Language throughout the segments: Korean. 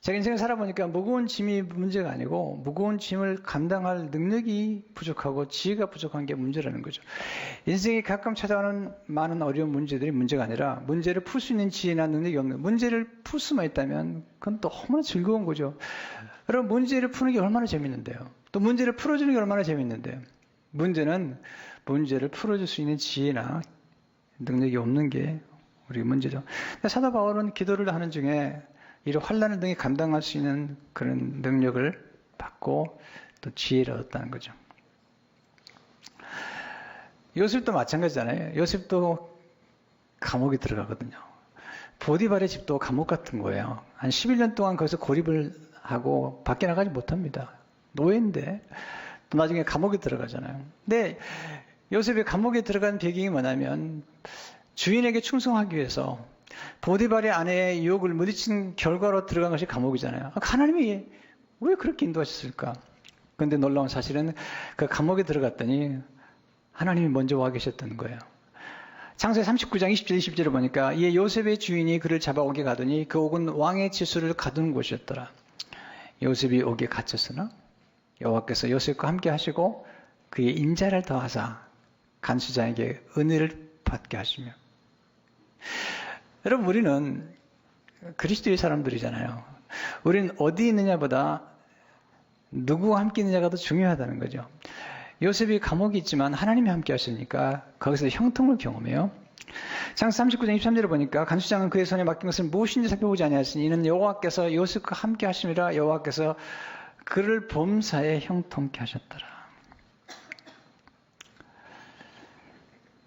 제가 인생을 살아보니까 무거운 짐이 문제가 아니고 무거운 짐을 감당할 능력이 부족하고 지혜가 부족한 게 문제라는 거죠. 인생에 가끔 찾아오는 많은 어려운 문제들이 문제가 아니라 문제를 풀 수 있는 지혜나 능력이 없는, 문제를 풀 수만 있다면 그건 너무나 즐거운 거죠. 여러분, 문제를 푸는 게 얼마나 재밌는데요. 또 문제를 풀어주는 게 얼마나 재밌는데요. 문제는 문제를 풀어줄 수 있는 지혜나 능력이 없는 게 우리 문제죠. 사도 바울은 기도를 하는 중에 이런 환난을 등에 감당할 수 있는 그런 능력을 받고 또 지혜를 얻었다는 거죠. 요셉도 마찬가지잖아요. 요셉도 감옥에 들어가거든요. 보디발의 집도 감옥 같은 거예요. 한 11년 동안 거기서 고립을 하고 밖에 나가지 못합니다. 노예인데 또 나중에 감옥에 들어가잖아요. 근데 요셉이 감옥에 들어간 배경이 뭐냐면 주인에게 충성하기 위해서 보디발의 아내의 유혹을 무디친 결과로 들어간 것이 감옥이잖아요. 하나님이 왜 그렇게 인도하셨을까? 그런데 놀라운 사실은 그 감옥에 들어갔더니 하나님이 먼저 와 계셨던 거예요. 창세기 39장 20절 20절을 보니까 이에 요셉의 주인이 그를 잡아오게 가더니 그 옥은 왕의 지수를 가두는 곳이었더라. 요셉이 옥에 갇혔으나 여호와께서 요셉과 함께 하시고 그의 인자를 더하사 간수장에게 은혜를 받게 하시며. 여러분, 우리는 그리스도의 사람들이잖아요. 우리는 어디 있느냐보다 누구와 함께 있느냐가 더 중요하다는 거죠. 요셉이 감옥에 있지만 하나님이 함께 하시니까 거기서 형통을 경험해요. 창세기 39장 23절을 보니까 간수장은 그의 손에 맡긴 것을 무엇인지 살펴보지 아니하였으니 이는 여호와께서 요셉과 함께 하심이라 여호와께서 그를 범사에 형통케 하셨더라.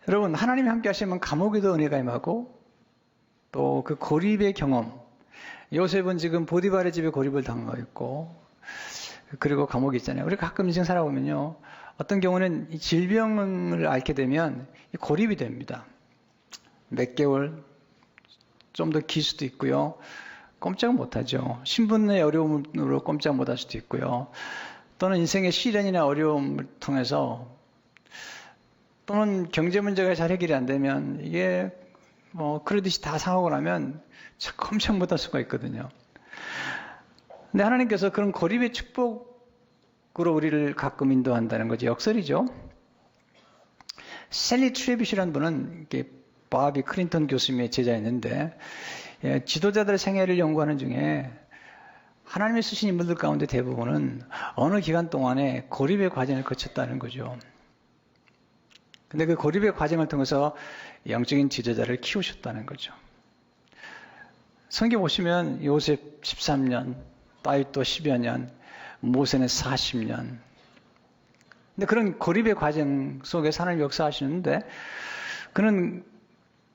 여러분, 하나님이 함께 하시면 감옥에도 은혜가 임하고 또 그 고립의 경험, 요셉은 지금 보디발의 집에 고립을 당하고 있고 그리고 감옥에 있잖아요. 우리가 가끔 인생 살아보면요, 어떤 경우는 이 질병을 앓게 되면 고립이 됩니다. 몇 개월, 좀 더 길 수도 있고요. 꼼짝 못하죠. 신분의 어려움으로 꼼짝 못할 수도 있고요. 또는 인생의 시련이나 어려움을 통해서 또는 경제 문제가 잘 해결이 안 되면 이게 그러듯이 다 상하고 나면 꼼짝 못할 수가 있거든요. 근데 하나님께서 그런 고립의 축복으로 우리를 가끔 인도한다는 거죠. 역설이죠. 셀리 트레빗이라는 분은 바비 클린턴 교수님의 제자였는데 지도자들의 생애를 연구하는 중에 하나님이 쓰신 인물들 가운데 대부분은 어느 기간 동안에 고립의 과정을 거쳤다는 거죠. 근데 그 고립의 과정을 통해서 영적인 지도자를 키우셨다는 거죠. 성경 보시면 요셉 13년, 다윗도 10여 년, 모세는 40년. 근데 그런 고립의 과정 속에서 하나님 역사하시는데 그는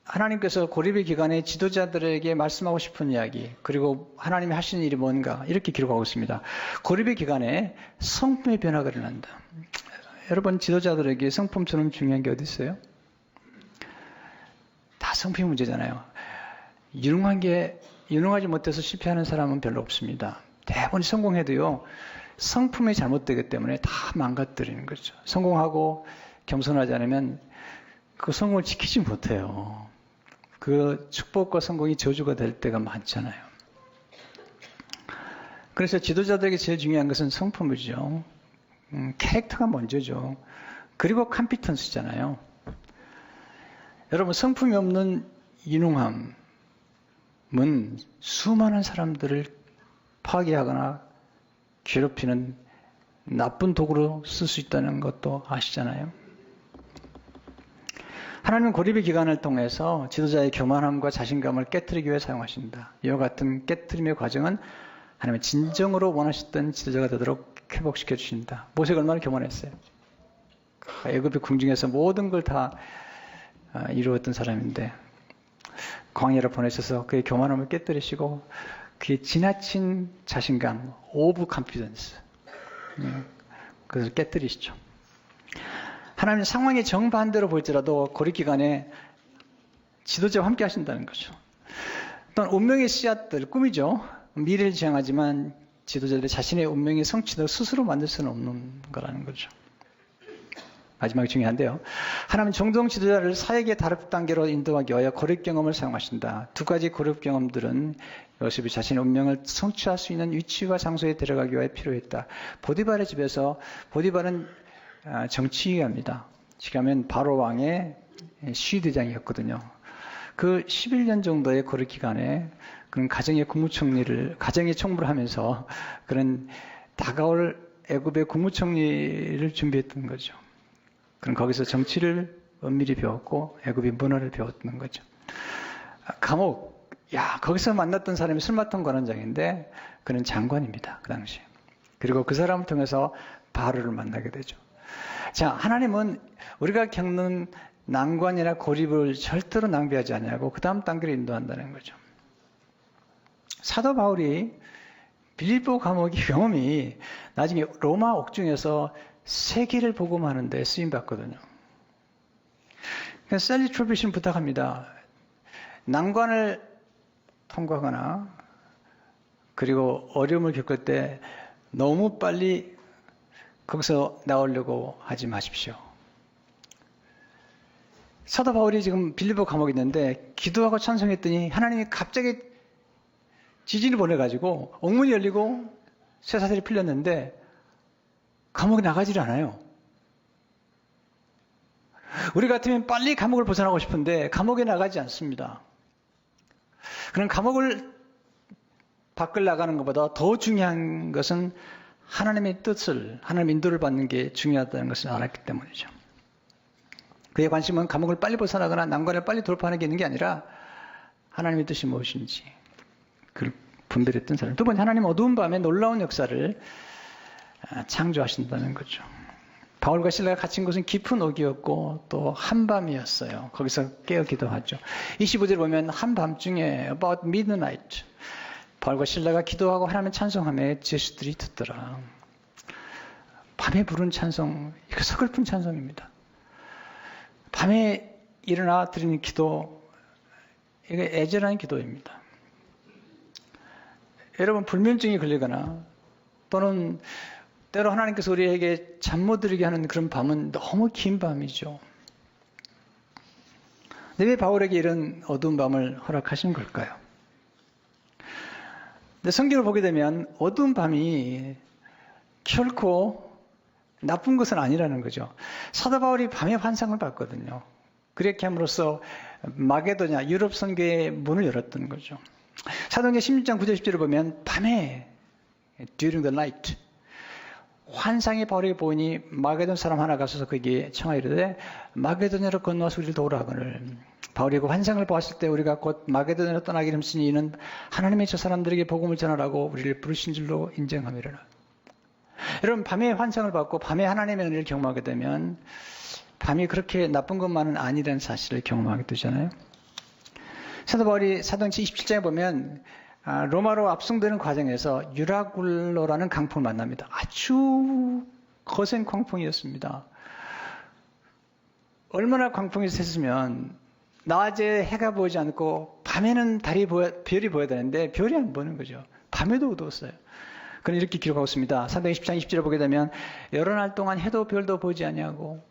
하나님께서 고립의 기간에 지도자들에게 말씀하고 싶은 이야기, 그리고 하나님이 하시는 일이 뭔가 이렇게 기록하고 있습니다. 고립의 기간에 성품의 변화가 일어난다. 여러분, 지도자들에게 성품처럼 중요한 게 어디 있어요? 다 성품이 문제잖아요. 유능하지 못해서 실패하는 사람은 별로 없습니다. 대부분 성공해도요, 성품이 잘못되기 때문에 다 망가뜨리는 거죠. 성공하고 겸손하지 않으면 그 성공을 지키지 못해요. 그 축복과 성공이 저주가 될 때가 많잖아요. 그래서 지도자들에게 제일 중요한 것은 성품이죠. 캐릭터가 먼저죠. 그리고 컴피턴스잖아요. 여러분, 성품이 없는 유능함은 수많은 사람들을 파괴하거나 괴롭히는 나쁜 도구로 쓸 수 있다는 것도 아시잖아요. 하나님은 고립의 기간을 통해서 지도자의 교만함과 자신감을 깨트리기 위해 사용하신다. 이와 같은 깨트림의 과정은 하나님의 진정으로 원하셨던 지도자가 되도록 회복시켜 주신다. 모세가 얼마나 교만했어요. 애굽의 궁중에서 모든 걸 다 이루었던 사람인데 광야를 보내셔서 그의 교만함을 깨뜨리시고 그의 지나친 자신감, 오브 컨피던스, 그것을 깨뜨리시죠. 하나님은 상황의 정반대로 볼지라도 고립 기간에 지도자와 함께 하신다는 거죠. 또한 운명의 씨앗들, 꿈이죠. 미래를 지향하지만 지도자들이 자신의 운명의 성취도 스스로 만들 수는 없는 거라는 거죠. 마지막이 중요한데요. 하나님은 종종 지도자를 사역의 다른 단계로 인도하기 위하여 고립 경험을 사용하신다. 두 가지 고립 경험들은 요셉이 자신의 운명을 성취할 수 있는 위치와 장소에 데려가기 위하여 필요했다. 보디발의 집에서, 보디발은 정치가입니다. 지금은 바로 왕의 시대장이었거든요. 그 11년 정도의 고립 기간에 그런 가정의 총무를 하면서 그런 다가올 애굽의 국무총리를 준비했던 거죠. 그럼 거기서 정치를 엄밀히 배웠고 애굽의 문화를 배웠던 거죠. 감옥, 거기서 만났던 사람이 술마통 관원장인데 그는 장관입니다. 그 당시에. 그리고 그 사람을 통해서 바로를 만나게 되죠. 자, 하나님은 우리가 겪는 난관이나 고립을 절대로 낭비하지 않냐고 그 다음 단계로 인도한다는 거죠. 사도 바울이 빌립보 감옥의 경험이 나중에 로마 옥중에서 세계를 복음하는 데 쓰임받거든요. 그러니까 셀리 트로비신 부탁합니다. 난관을 통과하거나 그리고 어려움을 겪을 때 너무 빨리 거기서 나오려고 하지 마십시오. 사도 바울이 지금 빌립보 감옥에 있는데 기도하고 찬송했더니 하나님이 갑자기 지진을 보내가지고 옥문이 열리고 쇠사슬이 풀렸는데 감옥에 나가지를 않아요. 우리 같으면 빨리 감옥을 벗어나고 싶은데 감옥에 나가지 않습니다. 그럼 감옥을 밖을 나가는 것보다 더 중요한 것은 하나님의 뜻을, 하나님의 인도를 받는 게 중요하다는 것을 알았기 때문이죠. 그의 관심은 감옥을 빨리 벗어나거나 난관을 빨리 돌파하는 게 있는 게 아니라 하나님의 뜻이 무엇인지 그걸 분별했던 사람. 두 번째, 하나님 어두운 밤에 놀라운 역사를 창조하신다는 거죠. 바울과 실라가 갇힌 곳은 깊은 옥이었고 또 한밤이었어요. 거기서 깨어 기도하죠. 25절 보면 한밤중에 about midnight 바울과 실라가 기도하고 하나님을 찬송하며 제수들이 듣더라. 밤에 부른 찬송, 이거 서글픈 찬송입니다. 밤에 일어나 드리는 기도, 이게 애절한 기도입니다. 여러분 불면증이 걸리거나 또는 때로 하나님께서 우리에게 잠 못 들게 하는 그런 밤은 너무 긴 밤이죠. 근데 왜 바울에게 이런 어두운 밤을 허락하신 걸까요? 근데 성경을 보게 되면 어두운 밤이 결코 나쁜 것은 아니라는 거죠. 사도 바울이 밤에 환상을 봤거든요. 그렇게 함으로써 마게도냐 유럽 선교의 문을 열었던 거죠. 사도행전 16장 9절 10절을 보면 밤에 during the night 환상이 바울에게 보이니 마게돈 사람 하나 가서서 그에게 청하이르되 마게도냐로 건너와서 우리를 도우라 하거늘. 바울이 그 환상을 보았을 때 우리가 곧 마게도냐로 떠나기를 힘쓰니 이는 하나님의 저 사람들에게 복음을 전하라고 우리를 부르신 줄로 인정함이라. 여러분 밤에 환상을 받고 밤에 하나님의 은혜를 경험하게 되면 밤이 그렇게 나쁜 것만은 아니라는 사실을 경험하게 되잖아요. 사도 바울이 사도행전 27장에 보면 로마로 압송되는 과정에서 유라굴로라는 강풍을 만납니다. 아주 거센 광풍이었습니다. 얼마나 광풍이 셌으면 낮에 해가 보이지 않고 밤에는 별이 보여야 되는데 별이 안 보이는 거죠. 밤에도 어두웠어요. 그는 이렇게 기록하고 있습니다. 사도행전 10장 20절에 보게 되면 여러 날 동안 해도 별도 보이지 아니하고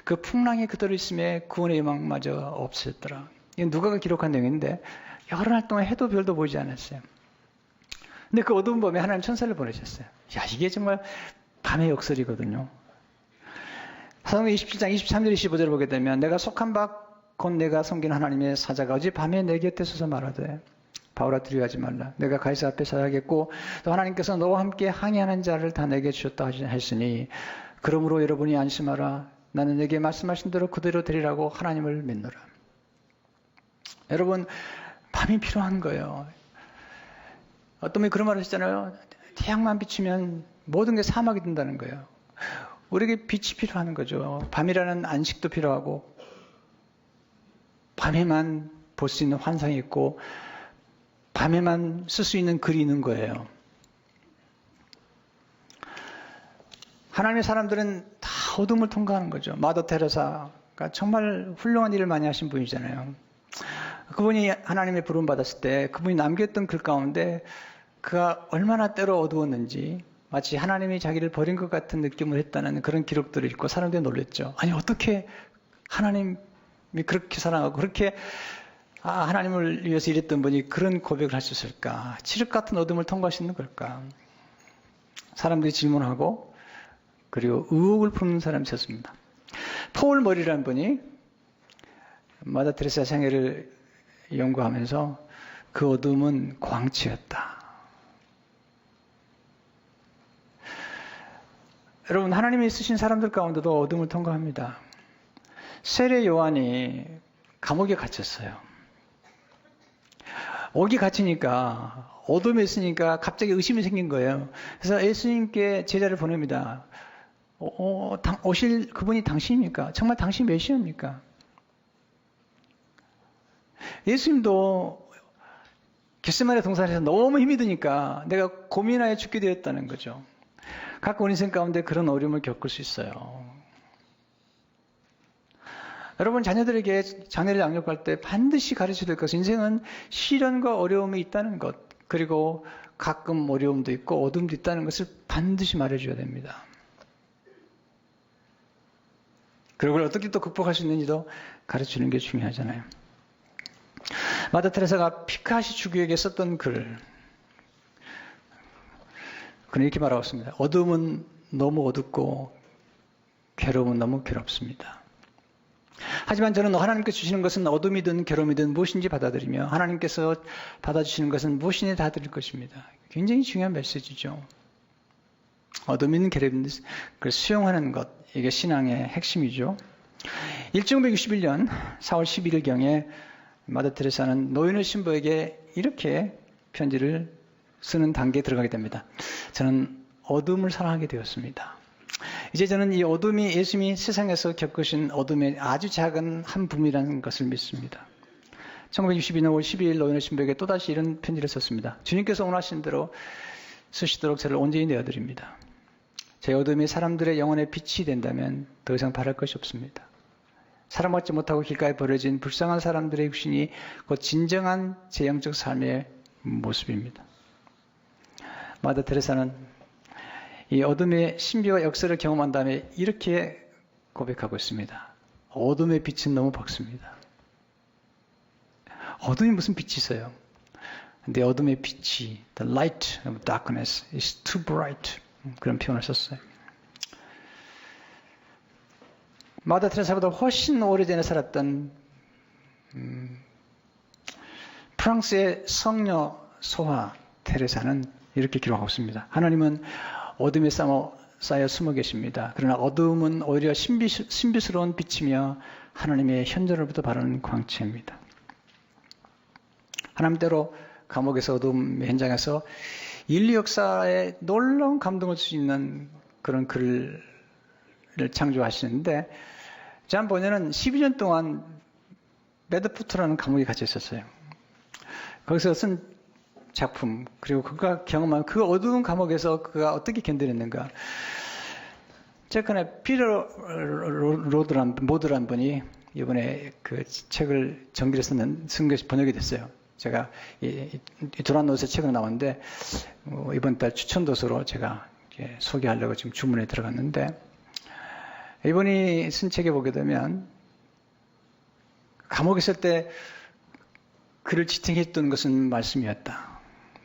그 풍랑이 그대로 있음에 구원의 희망마저 없었더라. 이건 누가가 기록한 내용인데 여러 날 동안 해도 별도 보이지 않았어요. 근데 그 어두운 밤에 하나님 천사를 보내셨어요. 이게 정말 밤의 역설이거든요. 사도행전 27장 23절 25절을 보게 되면 내가 속한 바 곧 내가 섬기는 하나님의 사자가 어젯밤에 내 곁에 서서 말하되 바울아 두려워하지 말라. 내가 가이사 앞에 서야겠고 또 하나님께서 너와 함께 항해하는 자를 다 내게 주셨다 하시니 그러므로 여러분이 안심하라. 나는 내게 말씀하신 대로 그대로 되리라고 하나님을 믿노라. 여러분 밤이 필요한 거예요. 어떤 분이 그런 말을 하시잖아요. 태양만 비치면 모든 게 사막이 된다는 거예요. 우리에게 빛이 필요한 거죠. 밤이라는 안식도 필요하고 밤에만 볼 수 있는 환상이 있고 밤에만 쓸 수 있는 글이 있는 거예요. 하나님의 사람들은 다 어둠을 통과하는 거죠. 마더 테레사가 정말 훌륭한 일을 많이 하신 분이잖아요. 그분이 하나님의 부름 받았을 때 그분이 남겼던 글 가운데 그가 얼마나 때로 어두웠는지 마치 하나님이 자기를 버린 것 같은 느낌을 했다는 그런 기록들을 읽고 사람들이 놀랐죠. 아니 어떻게 하나님이 그렇게 사랑하고 그렇게 하나님을 위해서 일했던 분이 그런 고백을 할 수 있을까? 칠흑 같은 어둠을 통과할 수 있는 걸까? 사람들이 질문하고 그리고 의혹을 푸는 사람이 있었습니다. 폴 머리라는 분이 마다 테레사 생애를 연구하면서 그 어둠은 광채였다. 여러분, 하나님이 쓰신 사람들 가운데도 어둠을 통과합니다. 세례 요한이 감옥에 갇혔어요. 옥이 갇히니까 어둠에 있으니까 갑자기 의심이 생긴 거예요. 그래서 예수님께 제자를 보냅니다. 오실 그분이 당신입니까? 정말 당신 메시아입니까? 예수님도 겟세마네 동산에서 너무 힘이 드니까 내가 고민하여 죽게 되었다는 거죠. 가끔 우리 인생 가운데 그런 어려움을 겪을 수 있어요. 여러분 자녀들에게 장래를 양육할 때 반드시 가르쳐야 될 것은 인생은 시련과 어려움이 있다는 것, 그리고 가끔 어려움도 있고 어둠도 있다는 것을 반드시 말해줘야 됩니다. 그리고 그걸 어떻게 또 극복할 수 있는지도 가르치는 게 중요하잖아요. 마다 테레사가 피카시 주교에게 썼던 글, 그는 이렇게 말하고 있습니다. 어둠은 너무 어둡고 괴로움은 너무 괴롭습니다. 하지만 저는 하나님께서 주시는 것은 어둠이든 괴로움이든 무엇인지 받아들이며 하나님께서 받아주시는 것은 무엇이니 다 드릴 것입니다. 굉장히 중요한 메시지죠. 어둠이든 괴로움이든 그걸 수용하는 것, 이게 신앙의 핵심이죠. 1961년 4월 11일경에 마다 테레사는 노인의 신부에게 이렇게 편지를 쓰는 단계에 들어가게 됩니다. 저는 어둠을 사랑하게 되었습니다. 이제 저는 이 어둠이 예수님이 세상에서 겪으신 어둠의 아주 작은 한 부분이라는 것을 믿습니다. 1962년 5월 12일 노인의 신부에게 또다시 이런 편지를 썼습니다. 주님께서 원하신 대로 쓰시도록 저를 온전히 내어드립니다. 제 어둠이 사람들의 영혼의 빛이 된다면 더 이상 바랄 것이 없습니다. 사랑받지 못하고 길가에 버려진 불쌍한 사람들의 육신이 곧 진정한 제 영적 삶의 모습입니다. 마다 테레사는 이 어둠의 신비와 역사를 경험한 다음에 이렇게 고백하고 있습니다. 어둠의 빛은 너무 밝습니다. 어둠이 무슨 빛이 있어요? 근데 어둠의 빛이 the light of darkness is too bright. 그런 표현을 썼어요. 마다 테레사보다 훨씬 오래전에 살았던 프랑스의 성녀 소화 테레사는 이렇게 기록하고 있습니다. 하나님은 어둠에 쌓여 숨어 계십니다. 그러나 어둠은 오히려 신비스러운 빛이며 하나님의 현존으로부터 바라는 광채입니다. 하나님 때로 감옥에서 어둠의 현장에서 인류 역사에 놀라운 감동을 줄 수 있는 그런 글을 창조하시는데 잔 보녀는 12년 동안 매드푸트라는 감옥에 갇혀 있었어요. 거기서 쓴 작품, 그리고 그가 경험한 그 어두운 감옥에서 그가 어떻게 견뎌냈는가. 최근에 피터 모드란 분이 이번에 그 책을 정비를 쓴 것이 번역이 됐어요. 제가 도란노에서 책을 나왔는데 이번 달 추천 도서로 제가 소개하려고 지금 주문에 들어갔는데 이분이 쓴 책에 보게 되면 감옥에 있을 때 그를 지탱했던 것은 말씀이었다.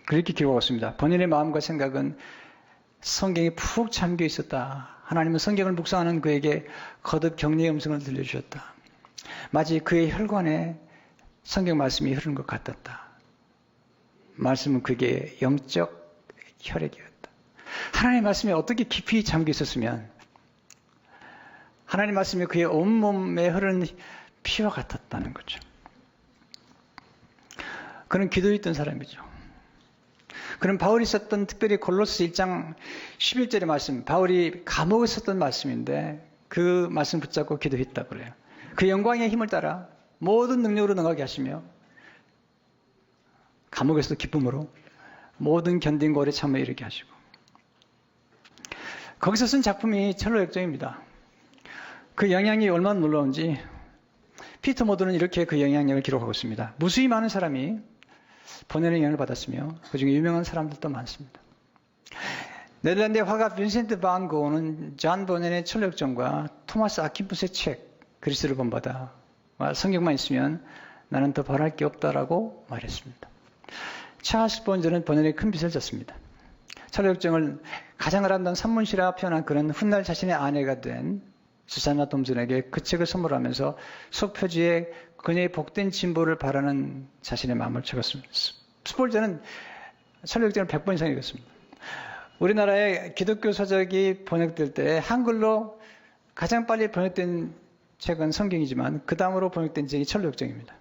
그렇게 기록하고 있습니다. 본인의 마음과 생각은 성경에 푹 잠겨 있었다. 하나님은 성경을 묵상하는 그에게 거듭 격려의 음성을 들려주셨다. 마치 그의 혈관에 성경 말씀이 흐르는 것 같았다. 말씀은 그게 영적 혈액이었다. 하나님의 말씀에 어떻게 깊이 잠겨 있었으면 하나님 말씀이 그의 온몸에 흐르는 피와 같았다는 거죠. 그는 기도에 있던 사람이죠. 그는 바울이 썼던 특별히 골로새 1장 11절의 말씀, 바울이 감옥에 썼던 말씀인데 그 말씀 붙잡고 기도했다고 그래요. 그 영광의 힘을 따라 모든 능력으로 능하게 하시며 감옥에서도 기쁨으로 모든 견딘과 오래 참음에 이르게 하시고 거기서 쓴 작품이 철로역정입니다. 그 영향이 얼마나 놀라운지 피터 모드는 이렇게 그 영향력을 기록하고 있습니다. 무수히 많은 사람이 번연의 영향을 받았으며 그 중에 유명한 사람들도 많습니다. 네덜란드의 화가 빈센트 반 고흐는 존 버넨의 철력정과 토마스 아킨푸스의 책 그리스를 본받아 성경만 있으면 나는 더 바랄 게 없다라고 말했습니다. 찰스 본저는 버넨의 큰 빚을 졌습니다. 철력정을 가장을 한다는 산문시라 표현한 그는 훗날 자신의 아내가 된 수산나 톰슨에게 그 책을 선물하면서 속표지에 그녀의 복된 진보를 바라는 자신의 마음을 적었습니다. 스폴저는 철력정을 100번 이상 읽었습니다. 우리나라의 기독교 서적이 번역될 때 한글로 가장 빨리 번역된 책은 성경이지만 그 다음으로 번역된 책이 철로역정입니다.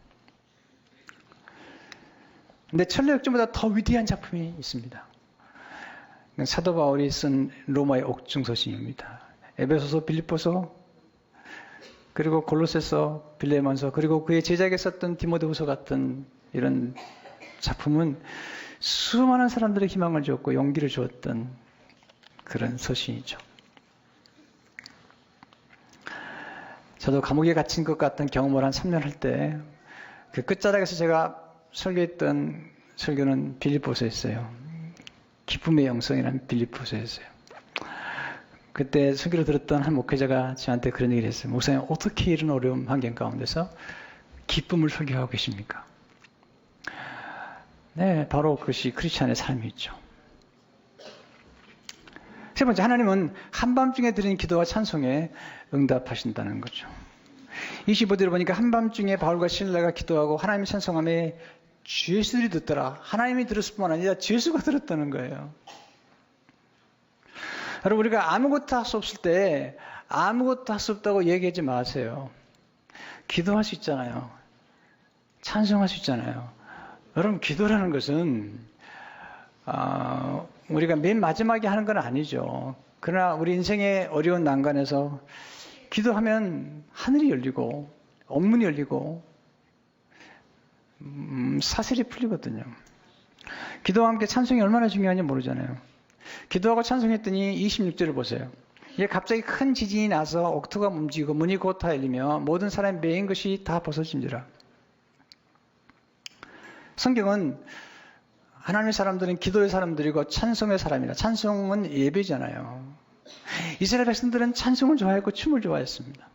근데 철로역정보다 더 위대한 작품이 있습니다. 사도 바울이 쓴 로마의 옥중서신입니다. 에베소서, 빌립보서, 그리고 골로새서, 빌레몬서, 그리고 그의 제자에게 썼던 디모데후서 같은 이런 작품은 수많은 사람들의 희망을 주었고 용기를 주었던 그런 서신이죠. 저도 감옥에 갇힌 것 같은 경험을 한 3년 할 때 그 끝자락에서 제가 설교했던 설교는 빌립보서였어요. 기쁨의 영성이라는 빌립보서였어요. 그때 설교를 들었던 한 목회자가 저한테 그런 얘기를 했어요. 목사님, 어떻게 이런 어려운 환경 가운데서 기쁨을 설교하고 계십니까? 네, 바로 그것이 크리스찬의 삶이죠. 세 번째, 하나님은 한밤중에 드리는 기도와 찬송에 응답하신다는 거죠. 25절을 보니까 한밤중에 바울과 실라가 기도하고 하나님의 찬송함에 주 예수들이 듣더라. 하나님이 들었을 뿐만 아니라 주 예수가 들었다는 거예요. 여러분, 우리가 아무것도 할 수 없을 때 아무것도 할 수 없다고 얘기하지 마세요. 기도할 수 있잖아요. 찬송할 수 있잖아요. 여러분, 기도라는 것은 우리가 맨 마지막에 하는 건 아니죠. 그러나 우리 인생의 어려운 난관에서 기도하면 하늘이 열리고 옥문이 열리고 사슬이 풀리거든요. 기도와 함께 찬송이 얼마나 중요한지 모르잖아요. 기도하고 찬송했더니 26절을 보세요. 이게 갑자기 큰 지진이 나서 옥토가 움직이고 문이 곧 다 열리며 모든 사람이 매인 것이 다 벗어진지라. 성경은 하나님의 사람들은 기도의 사람들이고 찬송의 사람이라. 찬송은 예배잖아요. 이스라엘 백성들은 찬송을 좋아했고 춤을 좋아했습니다.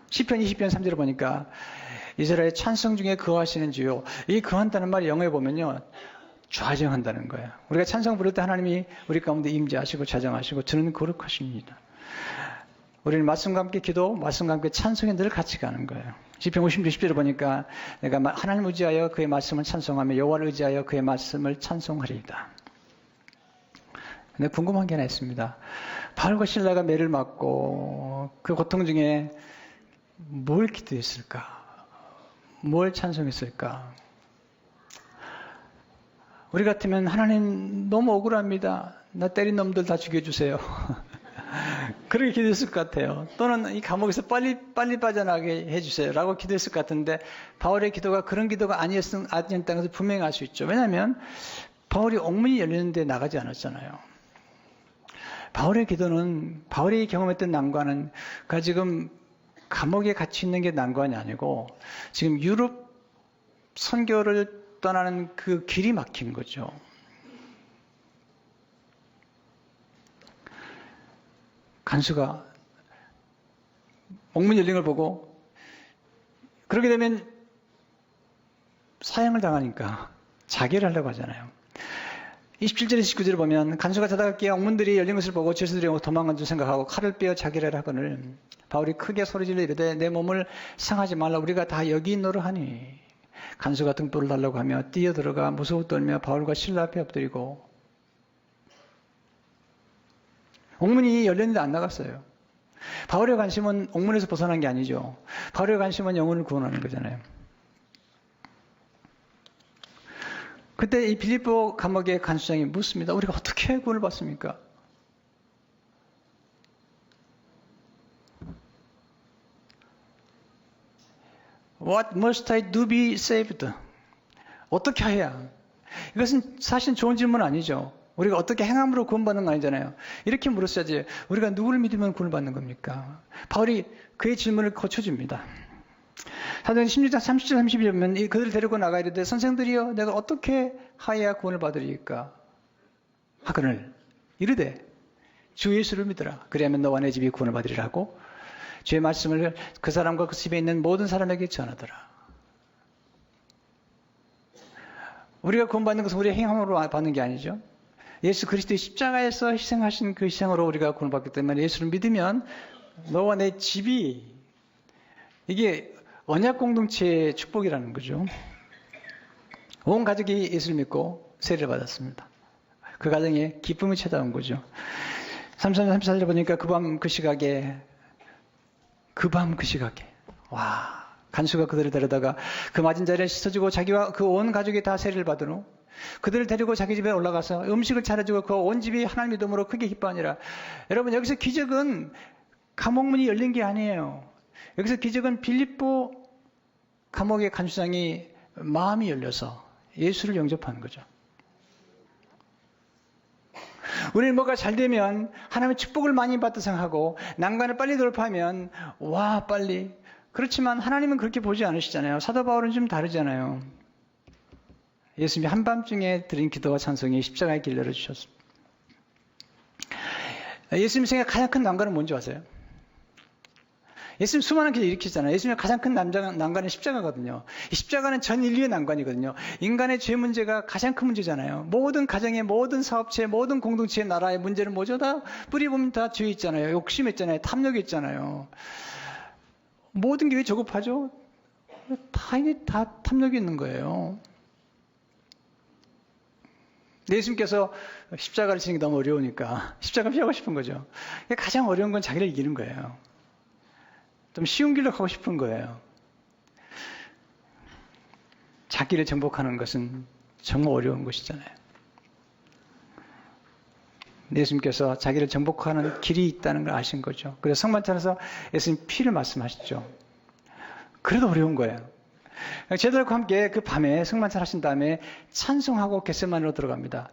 시편 20편 3절을 보니까 이스라엘 찬송 중에 거하시는 주요. 이 거한다는 말이 영어에 보면요, 좌정한다는 거예요. 우리가 찬송 부를 때 하나님이 우리 가운데 임재하시고 좌정하시고 저는 거룩하십니다. 우리는 말씀과 함께 기도, 말씀과 함께 찬송에 늘 같이 가는 거예요. 시편 50편 10절을 보니까 내가 하나님을 의지하여 그의 말씀을 찬송하며 여호와를 의지하여 그의 말씀을 찬송하리이다. 근데 궁금한 게 하나 있습니다. 바울과 실라가 매를 맞고 그 고통 중에 뭘 기도했을까? 뭘 찬송했을까? 우리 같으면 하나님 너무 억울합니다. 나 때린 놈들 다 죽여주세요. 그렇게 기도했을 것 같아요. 또는 이 감옥에서 빨리 빠져나가게 해주세요. 라고 기도했을 것 같은데 바울의 기도가 그런 기도가 아니었다는 것을 분명히 알 수 있죠. 왜냐하면 바울이 옥문이 열리는데 나가지 않았잖아요. 바울의 기도는 바울이 경험했던 난관은 그가 지금 감옥에 갇혀 있는 게 난관이 아니고 지금 유럽 선교를 떠나는 그 길이 막힌 거죠. 간수가 옥문 열린 걸 보고 그러게 되면 사형을 당하니까 자결을 하려고 하잖아요. 27절 29절을 보면 간수가 자다가 옥문들이 열린 것을 보고 죄수들이 도망간 줄 생각하고 칼을 빼어 자결하라 하거늘 바울이 크게 소리질러 이르되 내 몸을 상하지 말라 우리가 다 여기 있노라 하니 간수가 등불을 달라고 하며 뛰어들어가 무서워 떨며 바울과 실라 앞에 엎드리고 옥문이 열렸는데 안 나갔어요. 바울의 관심은 옥문에서 벗어난 게 아니죠. 바울의 관심은 영혼을 구원하는 거잖아요. 그때 이 빌립보 감옥의 간수장이 묻습니다. 우리가 어떻게 구원을 받습니까? What must I do be saved? 어떻게 해야? 이것은 사실 좋은 질문 아니죠. 우리가 어떻게 행함으로 구원받는 거 아니잖아요. 이렇게 물었어야지. 우리가 누구를 믿으면 구원받는 겁니까? 바울이 그의 질문을 고쳐줍니다. 사도행 16장 30절 32절 보면 그들을 데리고 나가 이르되 선생들이여 내가 어떻게 하여야 구원을 받으리까? 하거늘 이르되 주 예수를 믿으라. 그리하면 너와 내 집이 구원을 받으리라 하고 주의 말씀을 그 사람과 그 집에 있는 모든 사람에게 전하더라. 우리가 구원받는 것은 우리의 행함으로 받는 게 아니죠. 예수 그리스도의 십자가에서 희생하신 그 희생으로 우리가 구원받기 때문에 예수를 믿으면 너와 내 집이, 이게 언약 공동체의 축복이라는 거죠. 온 가족이 예수를 믿고 세례를 받았습니다. 그 가정에 기쁨이 찾아온 거죠. 33절 34절 보니까 그 밤 그 시각에 와, 간수가 그들을 데려다가 그 맞은 자리에 씻어주고 자기와 그 온 가족이 다 세례를 받은 후 그들을 데리고 자기 집에 올라가서 음식을 차려주고 그 온 집이 하나님 믿음으로 크게 기뻐하니라. 여러분, 여기서 기적은 감옥문이 열린 게 아니에요. 여기서 기적은 빌립보 감옥의 간수장이 마음이 열려서 예수를 영접하는 거죠. 우리는 뭐가 잘 되면 하나님의 축복을 많이 받다 생각하고 난관을 빨리 돌파하면 와 빨리. 그렇지만 하나님은 그렇게 보지 않으시잖아요. 사도 바울은 좀 다르잖아요. 예수님이 한밤중에 드린 기도와 찬송이 십자가의 길 열어주셨습니다. 예수님 생애 가장 큰 난관은 뭔지 아세요? 예수님 수많은 길을 일으키잖아요. 예수님의 가장 큰 난관은 십자가거든요. 이 십자가는 전 인류의 난관이거든요. 인간의 죄 문제가 가장 큰 문제잖아요. 모든 가정의, 모든 사업체, 모든 공동체의 나라의 문제는 뭐죠? 다 뿌리 보면 다 죄 있잖아요. 욕심 있잖아요. 탐욕이 있잖아요. 모든 게 왜 저급하죠? 다 탐욕이 있는 거예요. 예수님께서 십자가를 지는 게 너무 어려우니까 십자가 피하고 싶은 거죠. 가장 어려운 건 자기를 이기는 거예요. 좀 쉬운 길로 가고 싶은 거예요. 자기를 정복하는 것은 정말 어려운 것이잖아요. 예수님께서 자기를 정복하는 길이 있다는 걸 아신 거죠. 그래서 성만찬에서 예수님 피를 말씀하시죠. 그래도 어려운 거예요. 제자들과 함께 그 밤에 성만찬 하신 다음에 찬송하고 겟세마네로 들어갑니다.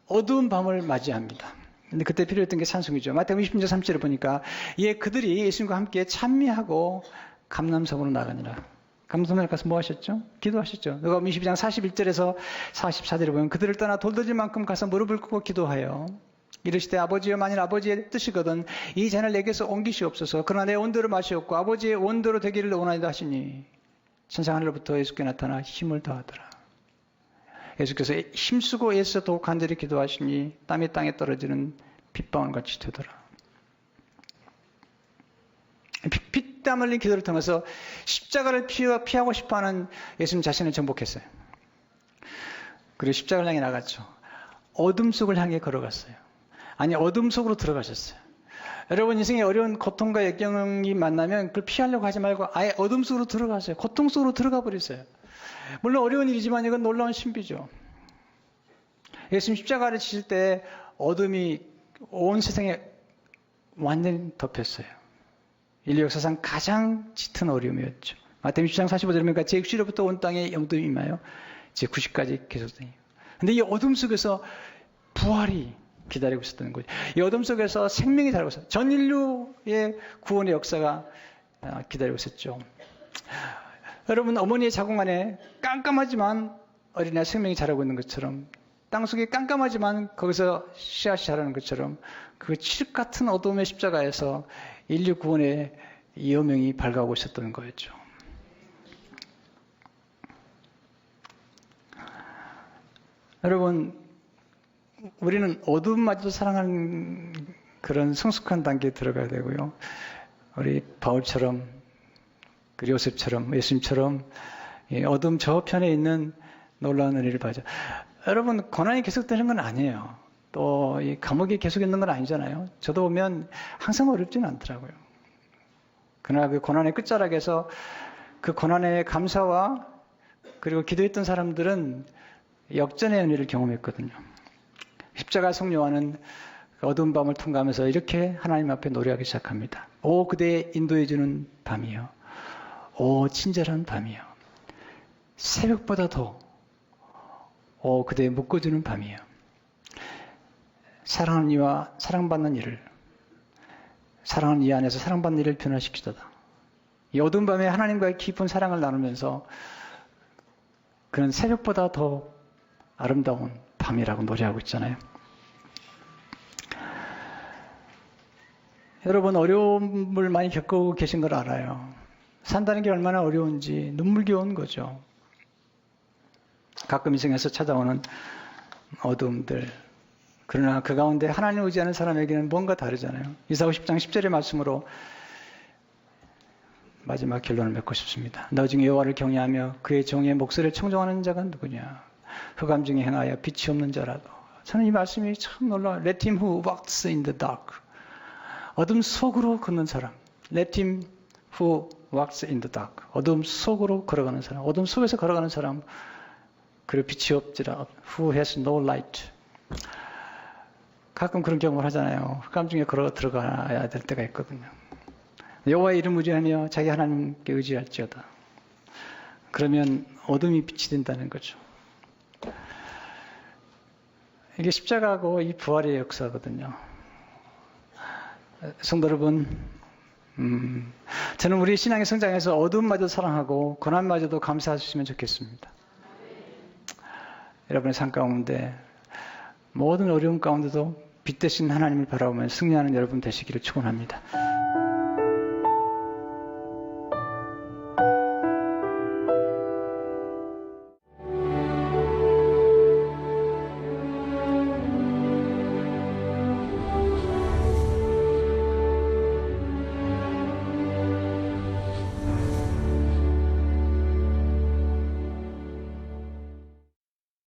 어두운 밤을 맞이합니다. 근데 그때 필요했던 게 찬송이죠. 마태복음 20장 3절을 보니까 그들이 예수님과 함께 찬미하고 감람성으로 나가니라. 감람성에 가서 뭐 하셨죠? 기도하셨죠. 누가복음 22장 41절에서 44절에 보면 그들을 떠나 돌던질 만큼 가서 무릎을 꿇고 기도하여 이르시되 아버지여 만일 아버지의 뜻이거든 이 잔을 내게서 옮기시옵소서. 그러나 내 온도를 마시옵고 아버지의 온도로 되기를 원하리다 하시니 천상 하늘로부터 예수께 나타나 힘을 더하더라. 예수께서 힘쓰고 애써 더욱 간절히 기도하시니 땀이 땅에 떨어지는 빗방울같이 되더라. 피땀 흘린 기도를 통해서 십자가를 피하고 싶어하는 예수님 자신을 정복했어요. 그리고 십자가를 향해 나갔죠. 어둠 속을 향해 걸어갔어요. 아니 어둠 속으로 들어가셨어요. 여러분 인생에 어려운 고통과 역경이 만나면 그걸 피하려고 하지 말고 아예 어둠 속으로 들어가세요. 고통 속으로 들어가 버리세요. 물론 어려운 일이지만 이건 놀라운 신비죠. 예수님 십자가를 지실 때 어둠이 온 세상에 완전히 덮였어요. 인류 역사상 가장 짙은 어려움이었죠. 마태복음 10장 45절에 보니까 제6시로부터 온 땅에 영도 임하여 제9시까지 계속돼요. 근데 이 어둠 속에서 부활이 기다리고 있었던 거죠. 이 어둠 속에서 생명이 기다리고 있었어요. 전 인류의 구원의 역사가 기다리고 있었죠. 여러분 어머니의 자궁 안에 깜깜하지만 어린아이 생명이 자라고 있는 것처럼 땅속에 깜깜하지만 거기서 씨앗이 자라는 것처럼 그 칠흑 같은 어둠의 십자가에서 인류 구원의 여명이 밝아오고 있었던 거였죠. 여러분 우리는 어둠마저도 사랑하는 그런 성숙한 단계에 들어가야 되고요. 우리 바울처럼 그리고 요셉처럼 예수님처럼 어둠 저편에 있는 놀라운 은혜를 받죠. 여러분 고난이 계속되는 건 아니에요. 또 이 감옥에 계속 있는 건 아니잖아요. 저도 보면 항상 어렵지는 않더라고요. 그러나 그 고난의 끝자락에서 그 고난의 감사와 그리고 기도했던 사람들은 역전의 은혜를 경험했거든요. 십자가 성령와는 어두운 밤을 통과하면서 이렇게 하나님 앞에 노래하기 시작합니다. 오 그대 인도해주는 밤이요. 오 친절한 밤이요. 새벽보다 더 오 그대 묶어주는 밤이요. 사랑하는 이와 사랑받는 이를 사랑하는 이 안에서 사랑받는 이를 변화시키도다. 이 어두운 밤에 하나님과의 깊은 사랑을 나누면서 그는 새벽보다 더 아름다운 밤이라고 노래하고 있잖아요. 여러분 어려움을 많이 겪고 계신 걸 알아요. 산다는 게 얼마나 어려운지 눈물겨운 거죠. 가끔 인생에서 찾아오는 어두움들. 그러나 그 가운데 하나님 의지하는 사람에게는 뭔가 다르잖아요. 이사야 10장 10절의 말씀으로 마지막 결론을 맺고 싶습니다. 너 중에 여호와를 경외하며 그의 종의 목소리를 청종하는 자가 누구냐? 흑암 중에 행하여 빛이 없는 자라도. 저는 이 말씀이 참 놀라워요. Let him who walks in the dark. 어둠 속으로 걷는 사람. Let him who walks in the dark. 어둠 속으로 걸어가는 사람. 어둠 속에서 걸어가는 사람. 그리고 빛이 없지라. Who has no light. 가끔 그런 경험을 하잖아요. 흑암 중에 걸어 들어가야 될 때가 있거든요. 여호와의 이름 의지하며 자기 하나님께 의지할지어다. 그러면 어둠이 빛이 된다는 거죠. 이게 십자가하고 이 부활의 역사거든요. 성도 여러분, 저는 우리 신앙의 성장에서 어둠마저 사랑하고 고난마저도 감사하셨으면 좋겠습니다. 여러분의 삶 가운데 모든 어려움 가운데도 빛 대신 하나님을 바라보며 승리하는 여러분 되시기를 축원합니다.